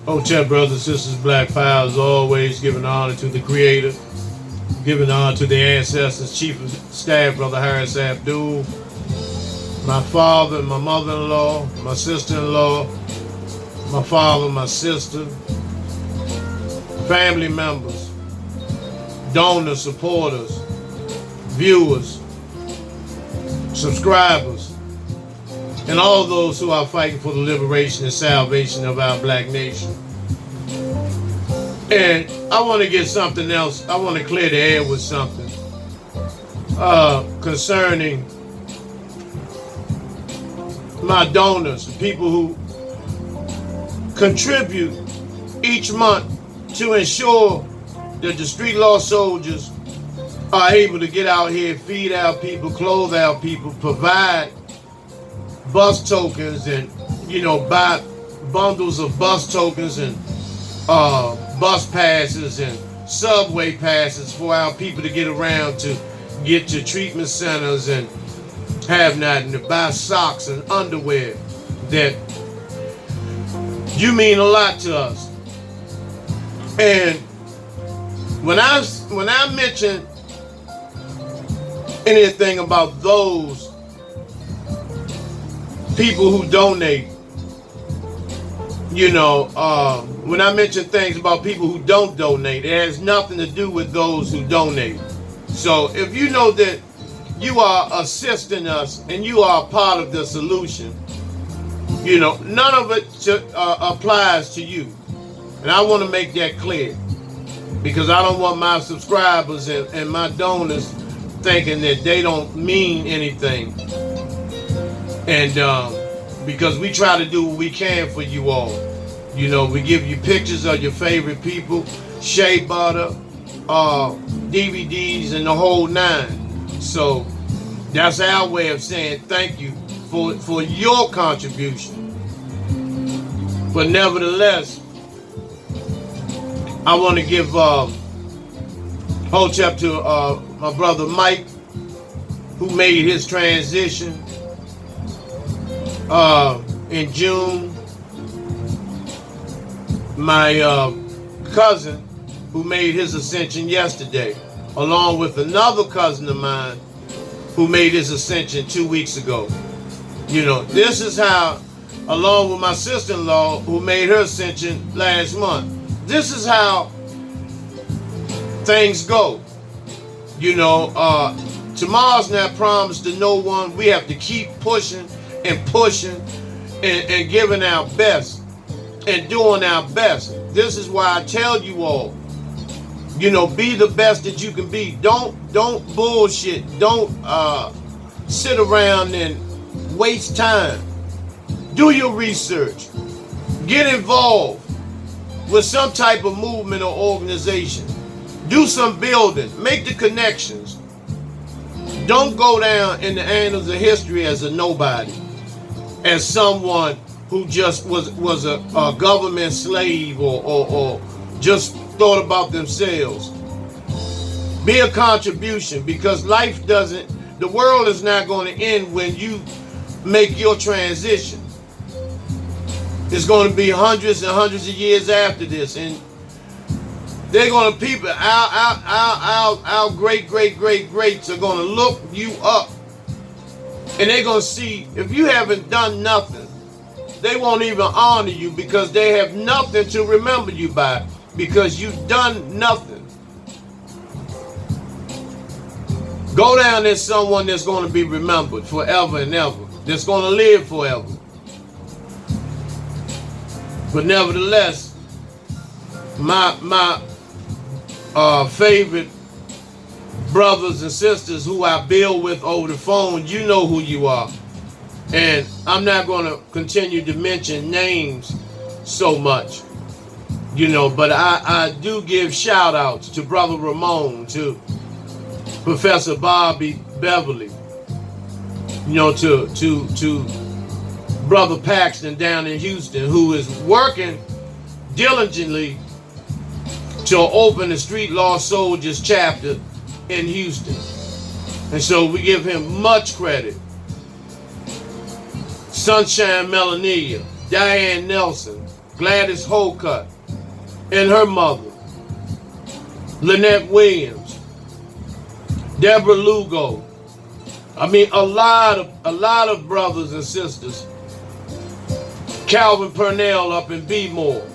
Hotel brothers, sisters, black powers, always giving honor to the Creator, giving honor to the ancestors, Chief of Staff, Brother Harris Abdul, my father, my mother-in-law, my sister-in-law, my father, my sister, family members, donors, supporters, viewers, subscribers, and all those who are fighting for the liberation and salvation of our black nation. And I want to get something else. I want to clear the air with something concerning my donors, people who contribute each month to ensure that the street law soldiers are able to get out here, feed our people, clothe our people, provide bus tokens, and buy bundles of bus tokens and bus passes and subway passes for our people to get around, to get to treatment centers and have nothing, to buy socks and underwear. That you mean a lot to us. And when I mention anything about those people who donate, when I mention things about people who don't donate, it has nothing to do with those who donate. So if you know that you are assisting us and you are a part of the solution, none of it applies to you. And I want to make that clear, because I don't want my subscribers and my donors thinking that they don't mean anything. And because we try to do what we can for you all. We give you pictures of your favorite people, shea butter, DVDs, and the whole nine. So that's our way of saying thank you for your contribution. But nevertheless, I want to give hotep to my brother Mike, who made his transition in June. My cousin, who made his ascension yesterday, along with another cousin of mine who made his ascension 2 weeks ago. This is how, along with my sister-in-law who made her ascension last month, this is how things go. Tomorrow's not promised to no one. We have to keep pushing and pushing and giving our best and doing our best. This is why I tell you all, be the best that you can be. Don't bullshit. Don't sit around and waste time. Do your research. Get involved with some type of movement or organization. Do some building. Make the connections. Don't go down in the annals of history as a nobody, as someone who just was a government slave or just thought about themselves. Be a contribution, because the world is not going to end when you make your transition. It's going to be hundreds and hundreds of years after this, and they're going to our greats are going to look you up, and they're going to see if you haven't done nothing. They won't even honor you, because they have nothing to remember you by, because you've done nothing. Go down as someone that's going to be remembered forever and ever, that's going to live forever. But nevertheless, my favorite brothers and sisters who I build with over the phone, you know who you are. And I'm not going to continue to mention names so much, but I do give shout outs to Brother Ramon, to Professor Bobby Beverly, to Brother Paxton down in Houston, who is working diligently to open the Street Law Soldiers chapter in Houston. And so we give him much credit. Sunshine Melania, Diane Nelson, Gladys Holcutt, and her mother, Lynette Williams, Deborah Lugo. I mean, a lot of brothers and sisters. Calvin Purnell up in B-More.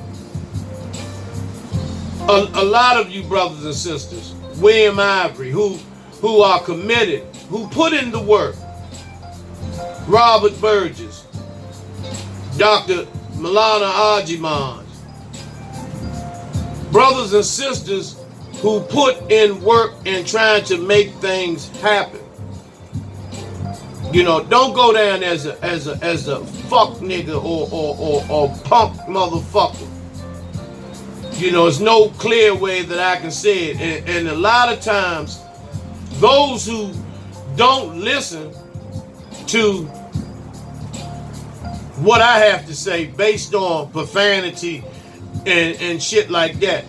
A lot of you brothers and sisters. William Ivory, who are committed, who put in the work. Robert Burgess, Dr. Milana Ajimans. Brothers and sisters who put in work and trying to make things happen. You know, don't go down as a fuck nigga or punk motherfucker. You know, there's no clear way that I can say it. And a lot of times, those who don't listen to what I have to say based on profanity and shit like that,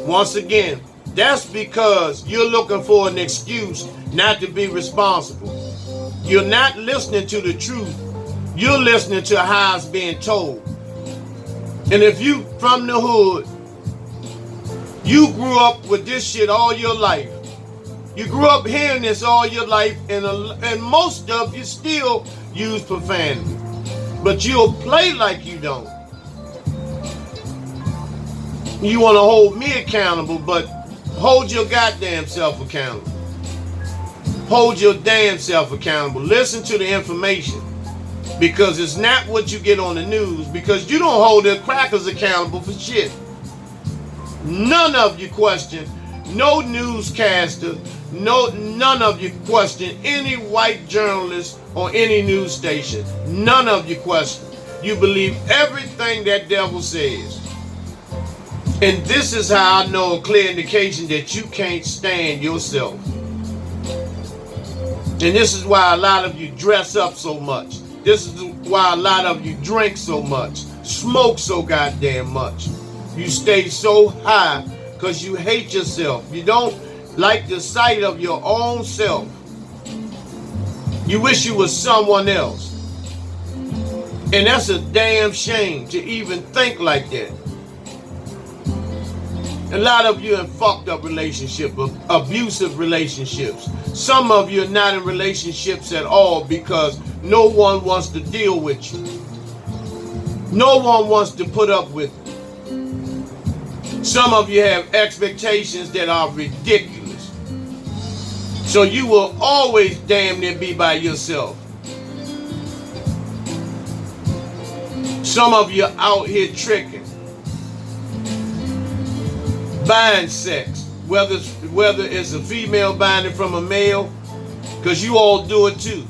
once again, that's because you're looking for an excuse not to be responsible. You're not listening to the truth. You're listening to how it's being told. And if you from the hood, you grew up with this shit all your life. You grew up hearing this all your life, and most of you still use profanity. But you'll play like you don't. You want to hold me accountable, but hold your goddamn self accountable. Hold your damn self accountable. Listen to the information. Because it's not what you get on the news. Because you don't hold the crackers accountable for shit. None of you question no newscaster. None of you question any white journalist or any news station. None of you question. You believe everything that devil says. And this is how I know a clear indication that you can't stand yourself. And this is why a lot of you dress up so much. This is why a lot of you drink so much, smoke so goddamn much. You stay so high because you hate yourself. You don't like the sight of your own self. You wish you was someone else. And that's a damn shame to even think like that. A lot of you in fucked up relationships, abusive relationships. Some of you are not in relationships at all because no one wants to deal with you. No one wants to put up with you. Some of you have expectations that are ridiculous. So you will always damn near be by yourself. Some of you are out here tricking. Buying sex, whether it's a female buying it from a male, because you all do it too.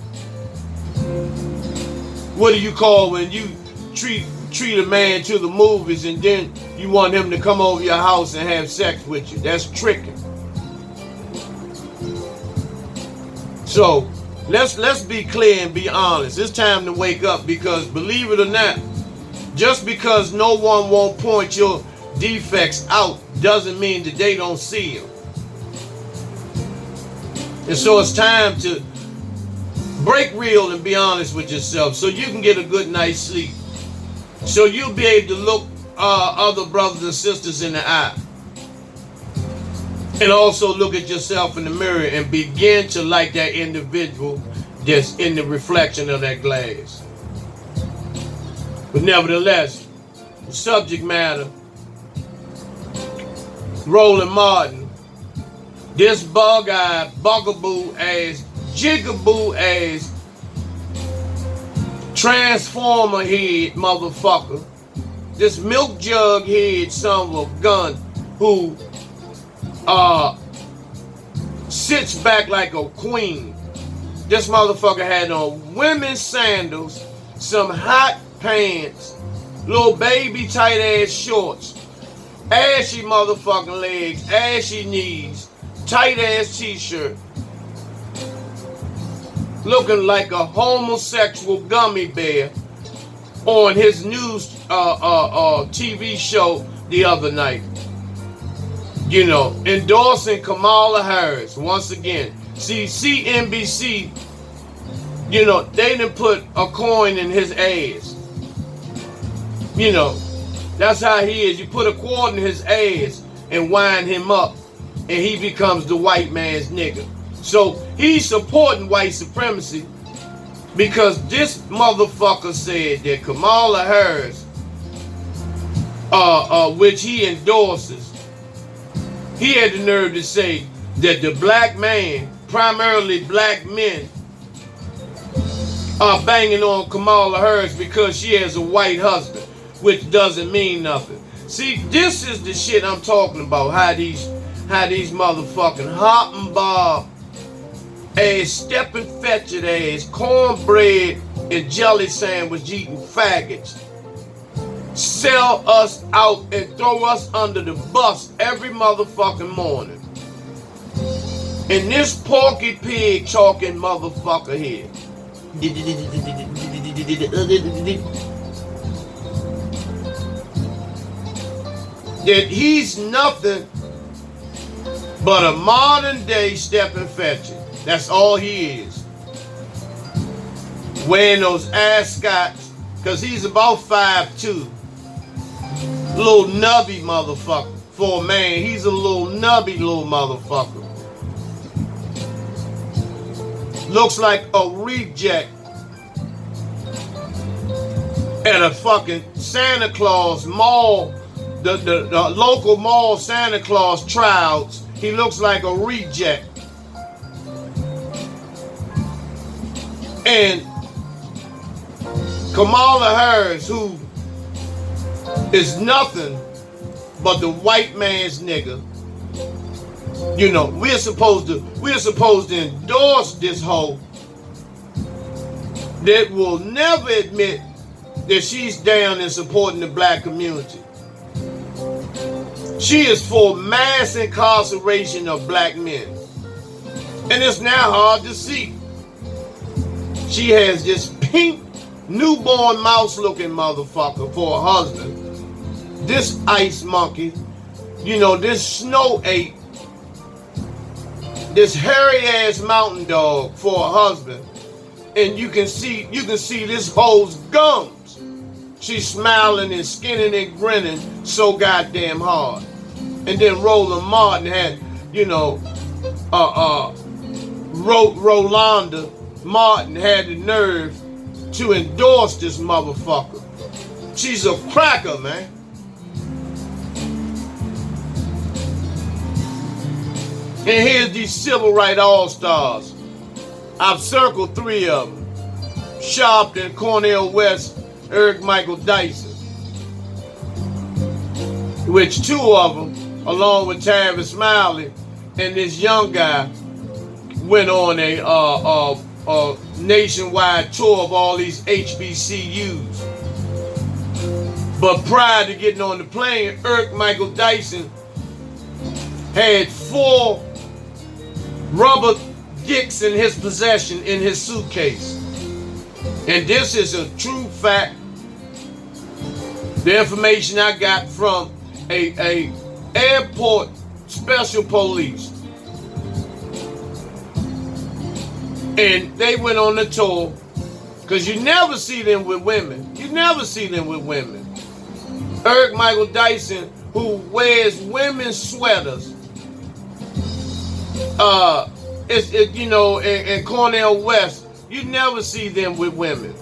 What do you call when you treat a man to the movies and then you want him to come over your house and have sex with you? That's tricking. So let's be clear and be honest. It's time to wake up, because believe it or not, just because no one won't point your defects out doesn't mean that they don't see them. And so it's time to break real and be honest with yourself so you can get a good night's sleep. So you'll be able to look other brothers and sisters in the eye. And also look at yourself in the mirror and begin to like that individual that's in the reflection of that glass. But nevertheless, the subject matter, Roland Martin, this bug-eyed, bugaboo ass, jigaboo ass, transformer head motherfucker, this milk jug head son of a gun who sits back like a queen. This motherfucker had on women's sandals, some hot pants, little baby tight ass shorts, ashy motherfucking legs, ashy knees, tight ass t-shirt, looking like a homosexual gummy bear on his news TV show the other night. You know, endorsing Kamala Harris once again. See, CNBC, you know, they didn't put a coin in his ass. You know, That's how he is. You put a quarter in his ass and wind him up, and he becomes the white man's nigga. So he's supporting white supremacy because this motherfucker said that Kamala Harris, which he endorses, he had the nerve to say that the black man, primarily black men, are banging on Kamala Harris because she has a white husband, which doesn't mean nothing. See, this is the shit I'm talking about. How these motherfucking hop and bob ass, stepping fetched ass, cornbread and jelly sandwich eating faggots sell us out and throw us under the bus every motherfucking morning. And this porky pig talking motherfucker here, that he's nothing but a modern day stepping fetcher. That's all he is. Wearing those ascots, because he's about 5'2". Little nubby motherfucker. For a man, he's a little nubby little motherfucker. Looks like a reject at a fucking Santa Claus mall, the local mall Santa Claus tryouts. He looks like a reject. And Kamala Harris, who is nothing but the white man's nigga, you know, we're supposed to endorse this hoe that will never admit that she's down in supporting the black community. She is for mass incarceration of black men. And it's now hard to see. She has this pink, newborn mouse-looking motherfucker for a husband. This ice monkey, you know, this snow ape, this hairy-ass mountain dog for a husband. And you can see this hoe's gums. She's smiling and skinning and grinning so goddamn hard. And then Roland Martin had, you know, Rolanda Martin had the nerve to endorse this motherfucker. She's a cracker, man. And here's these civil rights all-stars. I've circled 3 of them. Sharpton, Cornel West, Eric Michael Dyson. Which 2 of them, along with Tavis Smiley and this young guy, went on a nationwide tour of all these HBCUs. But prior to getting on the plane, Eric Michael Dyson had 4 rubber dicks in his possession in his suitcase. And this is a true fact. The information I got from a airport special police. And they went on the tour, because you never see them with women. You never see them with women. Eric Michael Dyson, who wears women's sweaters, you know, and Cornel West, you never see them with women.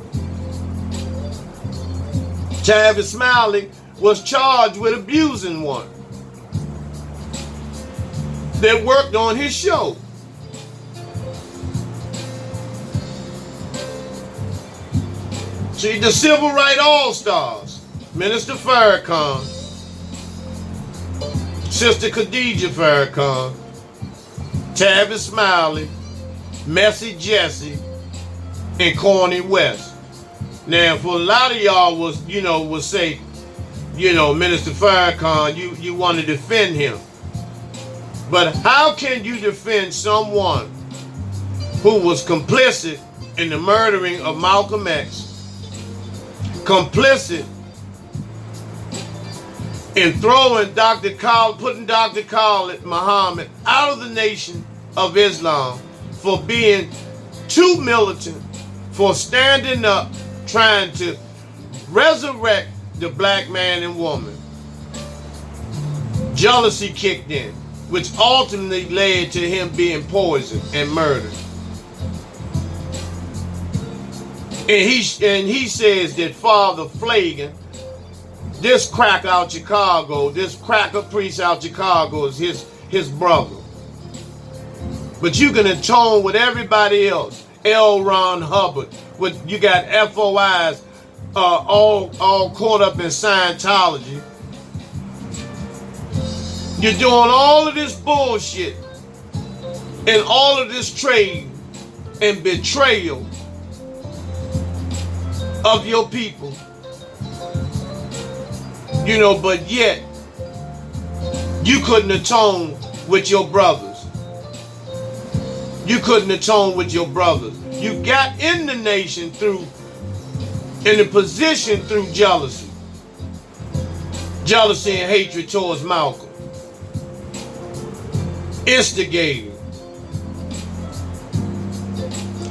Tavis Smiley was charged with abusing one that worked on his show. See, the civil rights all-stars, Minister Farrakhan, Sister Khadijah Farrakhan, Tavis Smiley, Messy Jesse, and Corny West. Now, for a lot of y'all will say, you know, Minister Farrakhan, you want to defend him. But how can you defend someone who was complicit in the murdering of Malcolm X, complicit in throwing putting Dr. Khalid Muhammad out of the Nation of Islam for being too militant, for standing up, trying to resurrect the black man and woman. Jealousy kicked in, which ultimately led to him being poisoned and murdered. And he says that Father Flagon, this crack out Chicago, this cracker priest out Chicago is his brother. But you can atone with everybody else. L. Ron Hubbard. You got FOIs all caught up in Scientology. You're doing all of this bullshit and all of this trade and betrayal of your people. You know, but yet you couldn't atone with your brothers. You couldn't atone with your brothers. You got in the nation in a position through jealousy. Jealousy and hatred towards Malcolm. Instigating.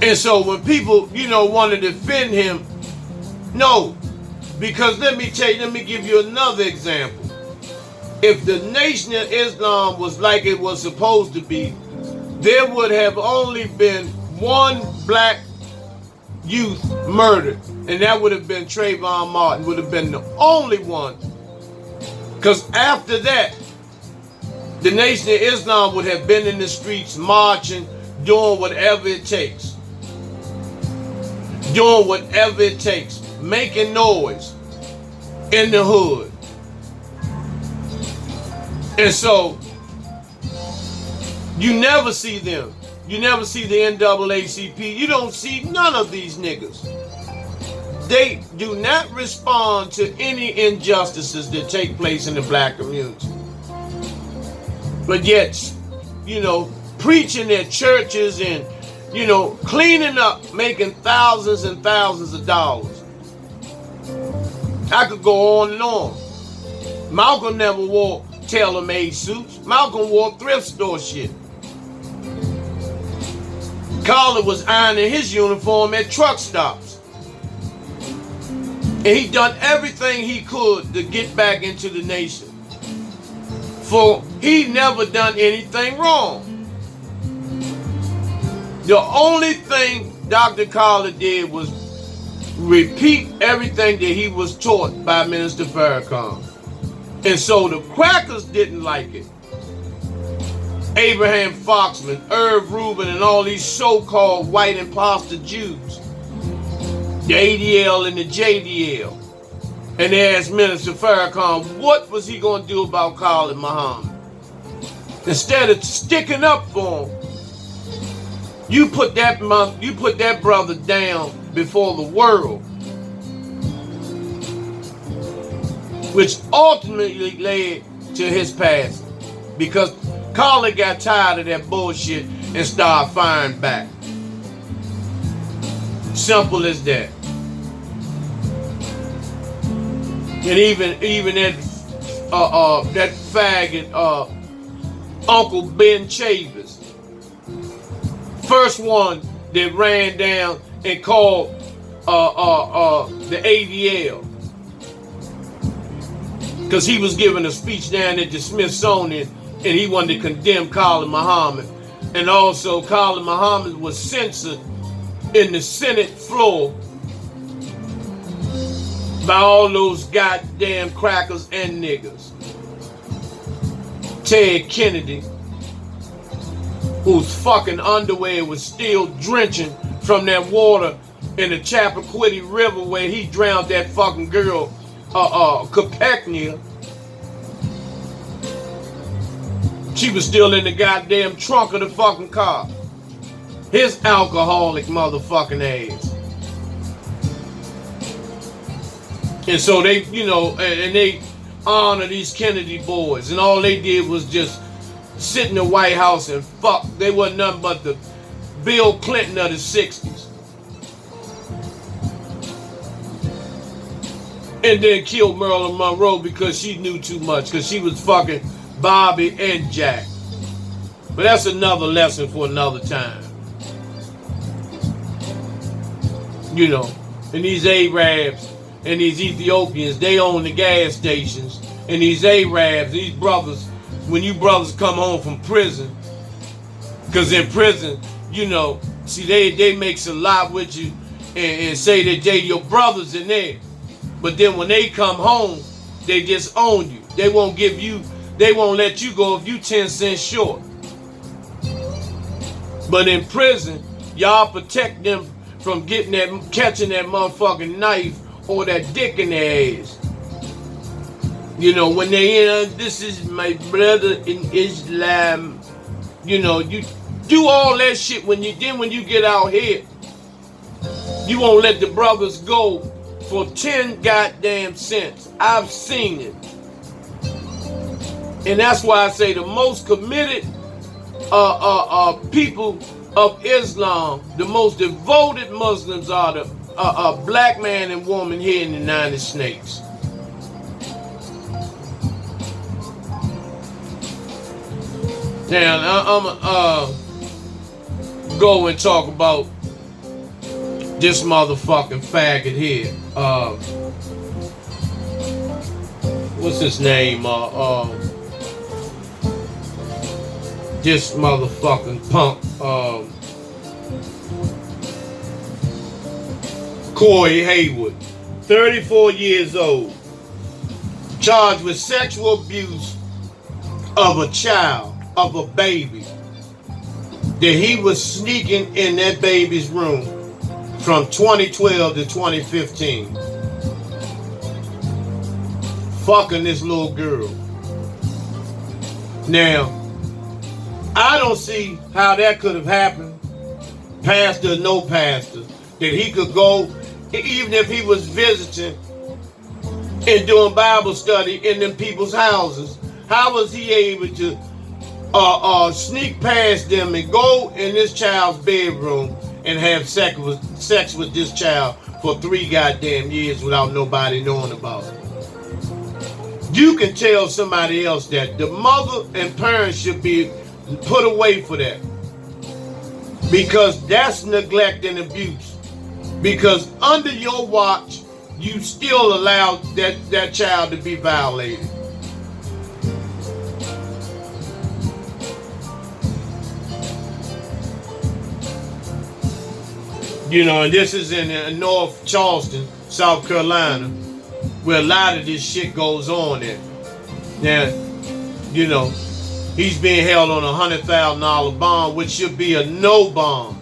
And so when people, want to defend him, no. Because let me give you another example. If the Nation of Islam was like it was supposed to be, there would have only been one black youth murdered, and that would have been Trayvon Martin, would have been the only one. Because after that, the Nation of Islam would have been in the streets marching, doing whatever it takes. Doing whatever it takes. Making noise in the hood. And so, you never see them. You never see the NAACP. You don't see none of these niggas. They do not respond to any injustices that take place in the black community. But yet, preaching at churches and, cleaning up, making thousands and thousands of dollars. I could go on and on. Malcolm never wore tailor-made suits. Malcolm wore thrift store shit. Carter was ironing his uniform at truck stops. And he done everything he could to get back into the nation. For he never done anything wrong. The only thing Dr. Carter did was repeat everything that he was taught by Minister Farrakhan. And so the crackers didn't like it. Abraham Foxman, Irv Rubin, and all these so-called white imposter Jews. The ADL and the JDL. And they asked Minister Farrakhan, what was he going to do about Khalid Muhammad? Instead of sticking up for him, you put that brother down before the world, which ultimately led to his passing, because Khalid got tired of that bullshit and started firing back. Simple as that. And even that faggot Uncle Ben Chavis, first one that ran down and called the ADL, because he was giving a speech down at the Smithsonian and he wanted to condemn Khalid Muhammad. And also Khalid Muhammad was censored in the Senate floor by all those goddamn crackers and niggas. Ted Kennedy, whose fucking underwear was still drenching from that water in the Chappaquiddy River where he drowned that fucking girl, Kopechnia. She was still in the goddamn trunk of the fucking car. His alcoholic motherfucking ass. And so they, and they honor these Kennedy boys. And all they did was just sit in the White House and fuck. They wasn't nothing but the Bill Clinton of the 60s. And then killed Marilyn Monroe because she knew too much. Because she was fucking Bobby and Jack. But that's another lesson for another time. And these Arabs and these Ethiopians, they own the gas stations. And these Arabs, these brothers, when you brothers come home from prison, because in prison, you know, see, they mix a lot with you and say that they your brothers in there. But then when they come home, they just own you. They won't let you go if you 10 cents short. But in prison, y'all protect them from catching that motherfucking knife or that dick in their ass. You know, when they this is my brother in Islam. You know, you do all that shit when you get out here, you won't let the brothers go for 10 goddamn cents. I've seen it. And that's why I say the most committed people of Islam, the most devoted Muslims are the black man and woman here in the United States. Now, I'm go and talk about this motherfucking faggot here. What's his name? This motherfucking punk. Corey Haywood, 34 years old, charged with sexual abuse of a child, of a baby, that he was sneaking in that baby's room from 2012 to 2015. Fucking this little girl. Now, I don't see how that could have happened, pastor or no pastor, that he could go, even if he was visiting and doing Bible study in them people's houses. How was he able to sneak past them and go in this child's bedroom and have sex with this child for 3 goddamn years without nobody knowing about it? You can tell somebody else that. The mother and parents should be put away for that, because that's neglect and abuse. Because under your watch, you still allowed that child to be violated. You know, and this is in North Charleston, South Carolina, where a lot of this shit goes on there. Now, you know, he's being held on a $100,000 bond, which should be a no bond.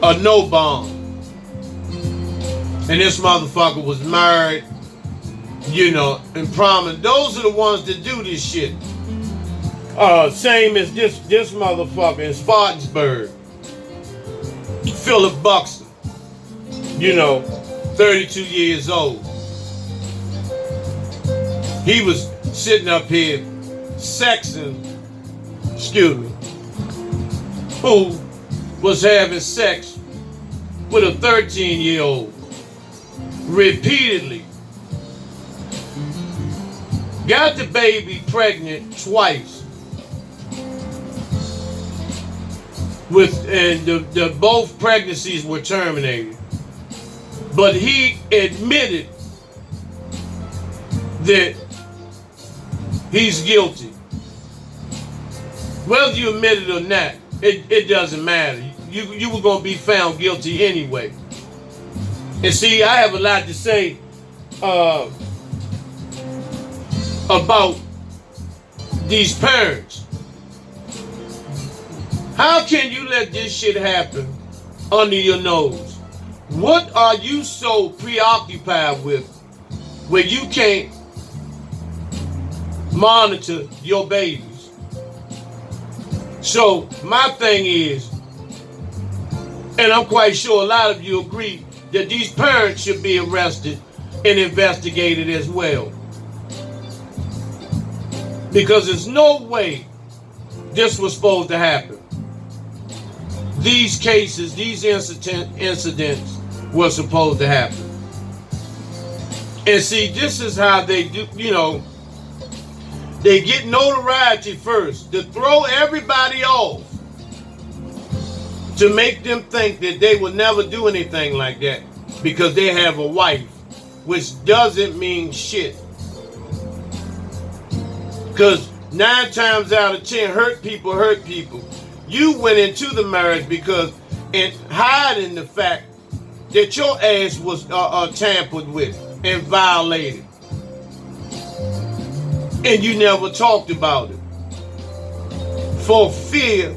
A no bond. And this motherfucker was married, you know, and promised. Those are the ones that do this shit. Same as this motherfucker in Spartansburg. Philip Buxton, you know, 32 years old. He was sitting up here sexing, who was having sex with a 13-year-old repeatedly. Got the baby pregnant twice. And the both pregnancies were terminated. But he admitted that he's guilty. Whether you admit it or not, it doesn't matter. You were going to be found guilty anyway. And see, I have a lot to say about these parents. How can you let this shit happen under your nose? What are you so preoccupied with where you can't monitor your babies? So my thing is, and I'm quite sure a lot of you agree, that these parents should be arrested and investigated as well. Because there's no way this was supposed to happen. These cases, these incidents were supposed to happen. And see, this is how they do, you know, they get notoriety first to throw everybody off, to make them think that they would never do anything like that. because they have a wife, which doesn't mean shit. Because 9 times out of 10, hurt people hurt people. You went into the marriage because, and hiding the fact that your ass was tampered with and violated. And you never talked about it. For fear,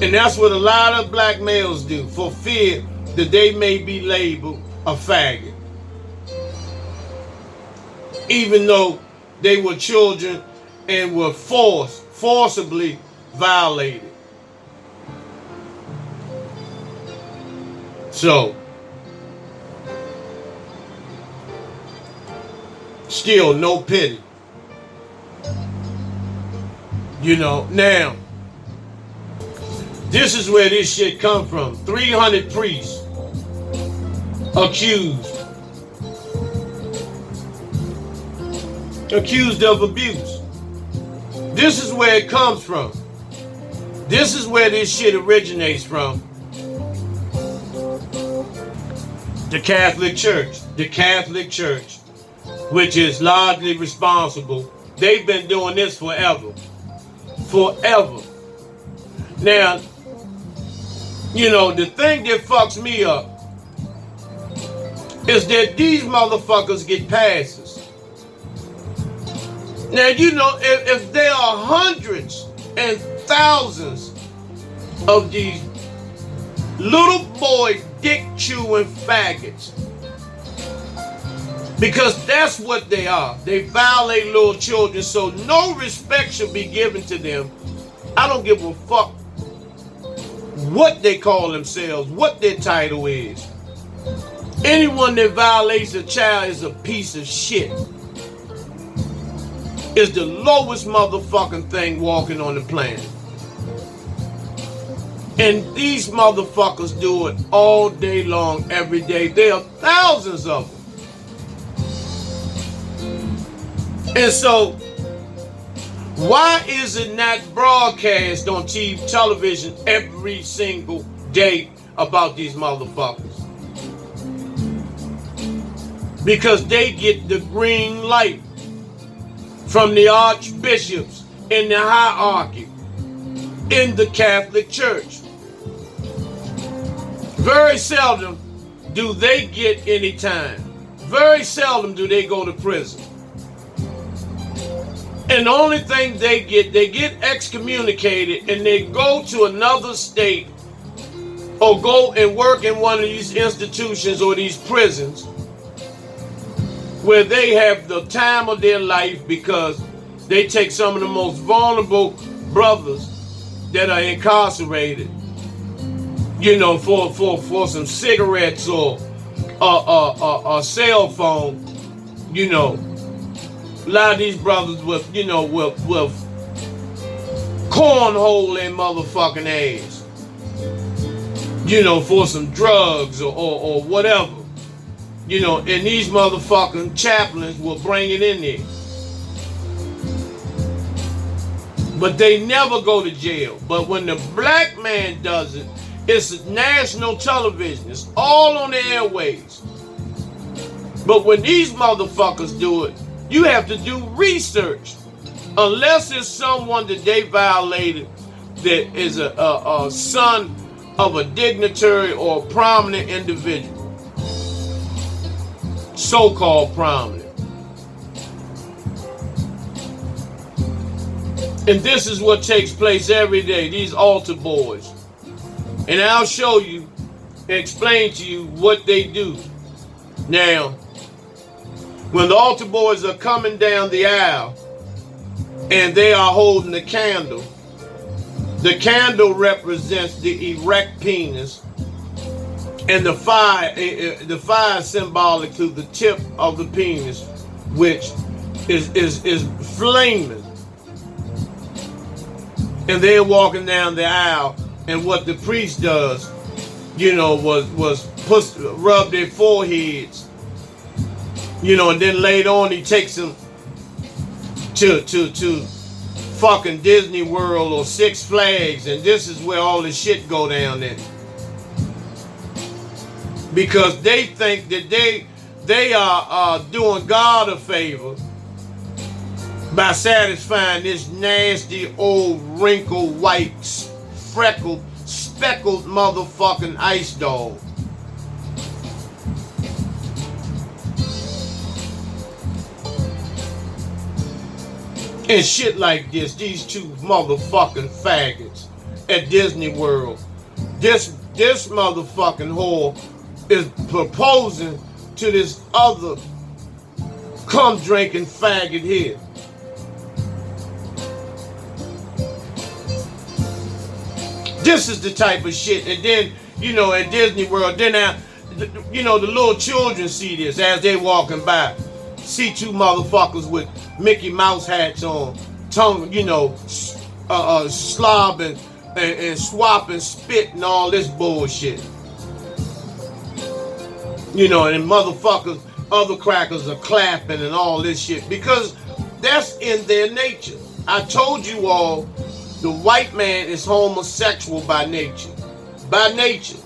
and that's what a lot of black males do, for fear that they may be labeled a faggot. Even though they were children and were forcibly violated. So, still no pity. You know, now, this is where this shit come from. 300 priests accused of abuse. This is where it comes from. This is where this shit originates from. The Catholic Church. The Catholic Church, which is largely responsible. They've been doing this forever. Forever. Now, you know, the thing that fucks me up is that these motherfuckers get passes. Now, you know, if there are hundreds and thousands of these little boy dick-chewing faggots, because that's what they are. They violate little children, so no respect should be given to them. I don't give a fuck what they call themselves, what their title is. Anyone that violates a child is a piece of shit. Is the lowest motherfucking thing walking on the planet. And these motherfuckers do it all day long, every day. There are thousands of them. And so, why is it not broadcast on TV, television every single day about these motherfuckers? Because they get the green light from the archbishops in the hierarchy in the Catholic Church. Very seldom do they get any time. Very seldom do they go to prison. And the only thing they get excommunicated and they go to another state or go and work in one of these institutions or these prisons where they have the time of their life because they take some of the most vulnerable brothers that are incarcerated, you know, for some cigarettes or a cell phone, you know. A lot of these brothers with, you know, with cornhole in motherfucking ass, you know, for some drugs or whatever. You know, and these motherfucking chaplains will bring it in there. But they never go to jail. But when the black man does it, it's national television. It's all on the airways. But when these motherfuckers do it, you have to do research. Unless it's someone that they violated that is a son of a dignitary or a prominent individual. So-called prominent. And this is what takes place every day, these altar boys. And I'll show you, explain to you what they do. Now, when the altar boys are coming down the aisle and they are holding the candle represents the erect penis. And the fire is symbolic to the tip of the penis, which is flaming. And they're walking down the aisle, and what the priest does, you know, was rub their foreheads, you know, and then later on he takes them to fucking Disney World or Six Flags, and this is where all this shit go down there. because they think that they are doing God a favor by satisfying this nasty old wrinkled white freckled speckled motherfucking ice dog. And shit like this, these two motherfucking faggots at Disney World. This motherfucking whore is proposing to this other cum drinking faggot here. This is the type of shit. And then, you know, at Disney World, then now, you know, the little children see this as they walking by. See two motherfuckers with Mickey Mouse hats on, tongue, you know, slobbing and swapping spit and all this bullshit. You know, and motherfuckers, other crackers are clapping and all this shit because that's in their nature. I told you all, the white man is homosexual by nature. By nature.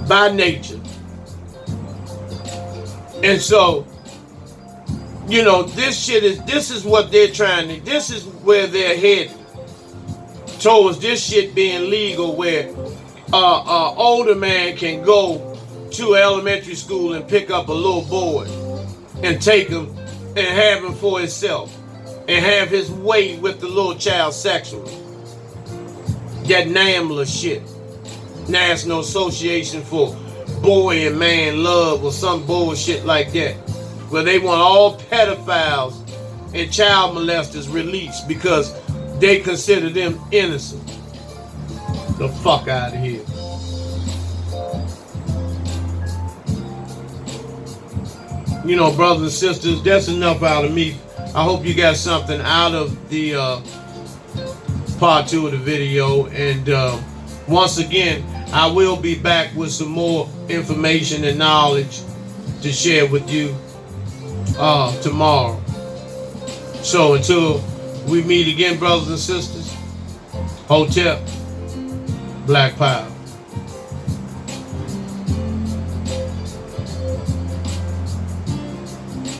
By nature. And so, you know, this is what they're trying to, this is where they're heading towards this shit being legal, where older man can go to elementary school and pick up a little boy and take him and have him for himself and have his way with the little child sexually. That NAMLA shit, National Association for Boy and Man Love, or some bullshit like that, where they want all pedophiles and child molesters released because they consider them innocent. The fuck out of here. You know, brothers and sisters, that's enough out of me. I hope you got something out of the part 2 of the video. And once again, I will be back with some more information and knowledge to share with you tomorrow. So until we meet again, brothers and sisters, Hotep, Black Power.